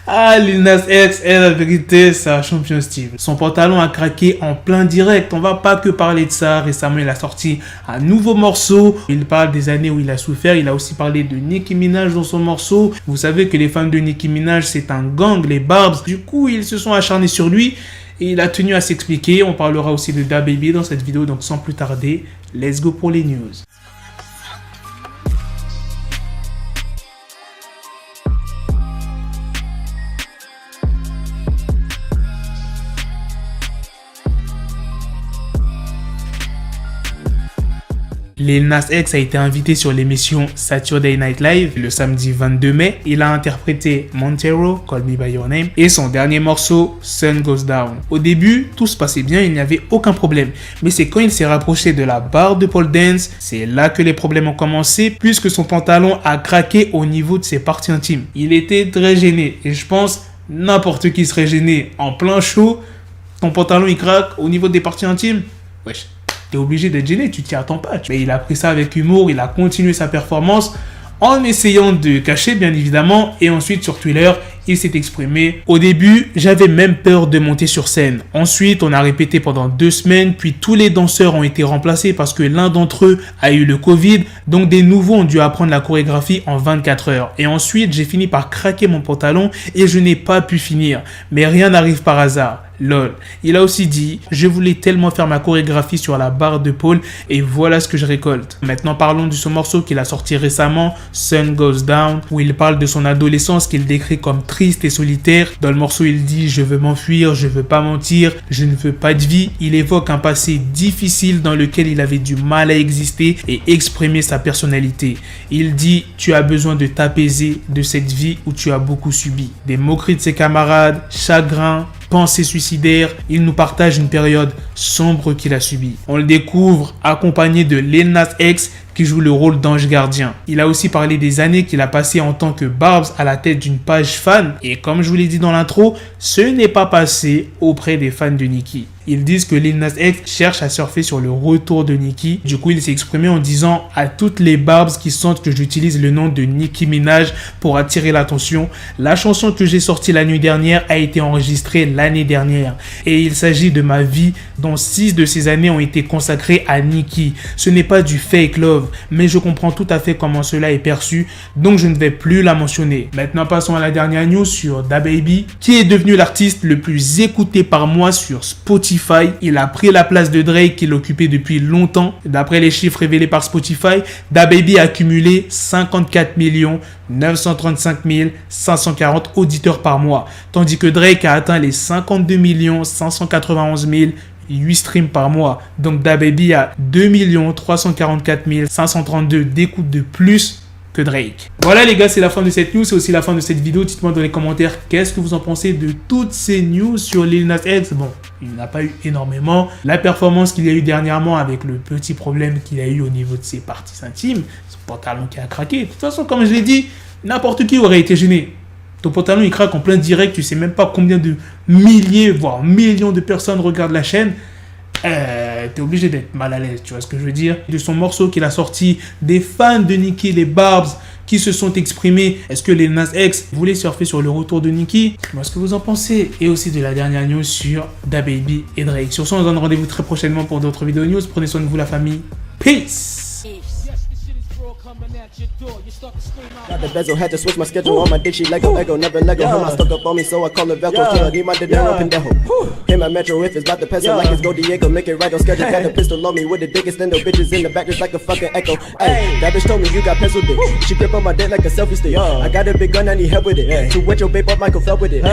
Ah, Lil Nas X est la vérité, c'est un champion Steve. Son pantalon a craqué en plein direct. On va pas que parler de ça. Récemment, il a sorti un nouveau morceau. Il parle des années où il a souffert. Il a aussi parlé de Nicki Minaj dans son morceau. Vous savez que les fans de Nicki Minaj, c'est un gang, les Barbs. Du coup, ils se sont acharnés sur lui et il a tenu à s'expliquer. On parlera aussi de DaBaby dans cette vidéo. Donc, sans plus tarder, let's go pour les news. Lil Nas X a été invité sur l'émission Saturday Night Live le samedi 22 mai. Il a interprété Montero, Call Me By Your Name, et son dernier morceau, Sun Goes Down. Au début, tout se passait bien, il n'y avait aucun problème. Mais c'est quand il s'est rapproché de la barre de pole dance, c'est là que les problèmes ont commencé, puisque son pantalon a craqué au niveau de ses parties intimes. Il était très gêné, et je pense n'importe qui serait gêné. En plein show, ton pantalon il craque au niveau des parties intimes. Wesh. T'es obligé d'être gêné, tu t'y attends pas. Mais il a pris ça avec humour, il a continué sa performance en essayant de cacher bien évidemment, et ensuite sur Twitter, il s'est exprimé. Au début, j'avais même peur de monter sur scène. Ensuite, on a répété pendant 2 semaines, puis tous les danseurs ont été remplacés parce que l'un d'entre eux a eu le Covid, donc des nouveaux ont dû apprendre la chorégraphie en 24 heures. Et ensuite, j'ai fini par craquer mon pantalon et je n'ai pas pu finir. Mais rien n'arrive par hasard. Lol. Il a aussi dit, je voulais tellement faire ma chorégraphie sur la barre de pole et voilà ce que je récolte. Maintenant parlons de ce morceau qu'il a sorti récemment, Sun Goes Down, où il parle de son adolescence qu'il décrit comme triste et solitaire. Dans le morceau, il dit, je veux m'enfuir, je veux pas mentir, je ne veux pas de vie. Il évoque un passé difficile dans lequel il avait du mal à exister et exprimer sa personnalité. Il dit, tu as besoin de t'apaiser de cette vie où tu as beaucoup subi. Des moqueries de ses camarades, chagrin, pensées suicidaires, il nous partage une période sombre qu'il a subie. On le découvre accompagné de Lil Nas X qui joue le rôle d'ange gardien. Il a aussi parlé des années qu'il a passées en tant que Barbs à la tête d'une page fan. Et comme je vous l'ai dit dans l'intro, ce n'est pas passé auprès des fans de Nicki. Ils disent que Lil Nas X cherche à surfer sur le retour de Nicki. Du coup, il s'est exprimé en disant à toutes les Barbs qui sentent que j'utilise le nom de Nicki Minaj pour attirer l'attention, la chanson que j'ai sortie la nuit dernière a été enregistrée l'année dernière. Et il s'agit de ma vie dont 6 de ces années ont été consacrées à Nicki. Ce n'est pas du fake love, mais je comprends tout à fait comment cela est perçu, donc je ne vais plus la mentionner. Maintenant, passons à la dernière news sur DaBaby, qui est devenu l'artiste le plus écouté par mois sur Spotify. Il a pris la place de Drake qu'il occupait depuis longtemps. D'après les chiffres révélés par Spotify, DaBaby a accumulé 54 935 540 auditeurs par mois, tandis que Drake a atteint les 52 591 8 streams par mois. Donc DaBaby a 2 344 532 d'écoutes de plus que Drake. Voilà les gars, c'est la fin de cette news, c'est aussi la fin de cette vidéo. Dites-moi dans les commentaires qu'est-ce que vous en pensez de toutes ces news sur Lil Nas X. Bon, il n'a pas eu énormément. La performance qu'il y a eu dernièrement avec le petit problème qu'il a eu au niveau de ses parties intimes, son pantalon qui a craqué. De toute façon, comme je l'ai dit, n'importe qui aurait été gêné. Ton pantalon il craque en plein direct, tu sais même pas combien de milliers, voire millions de personnes regardent la chaîne. T'es obligé d'être mal à l'aise, tu vois ce que je veux dire. De son morceau qu'il a sorti, des fans de Nicki, les Barbs, qui se sont exprimés. Est-ce que Lil Nas X voulait surfer sur le retour de Nicki? Dites-moi ce que vous en pensez. Et aussi de la dernière news sur DaBaby et Drake. Sur ce, on se donne rendez-vous très prochainement pour d'autres vidéos news. Prenez soin de vous la famille. Peace. Got the bezel, had to switch my schedule on my dick, she Lego, Ego, never Lego. Her stuck up on me, so I call her Velcro. Till I need my dinero, pendejo. Hit my metro if it's about to peso, like it's Go Diego. Make it right on schedule. Got a pistol on me with the dickest endo. Bitches in the back just like a fucking echo. Ay, that bitch told me you got pencil dick. She grip on my dick like a selfie stick. I got a big gun, I need help with it. To wet your babe up, Michael fell with it.